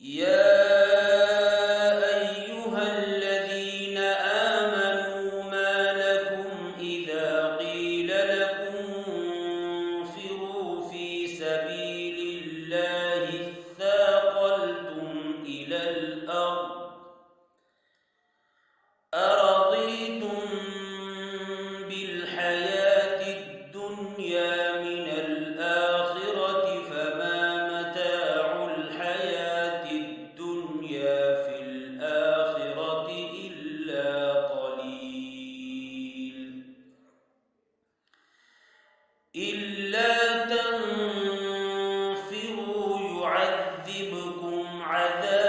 يا أيها الذين آمنوا ما لكم إذا قيل لكم انفروا في سبيل الله اثاقلتم إلى الأرض أرضيتم بالحياة الدنيا من الآخرة فما متاع الحياة الدنيا في الآخرة إلا قليل إلا تنفروا يعذبكم عذابا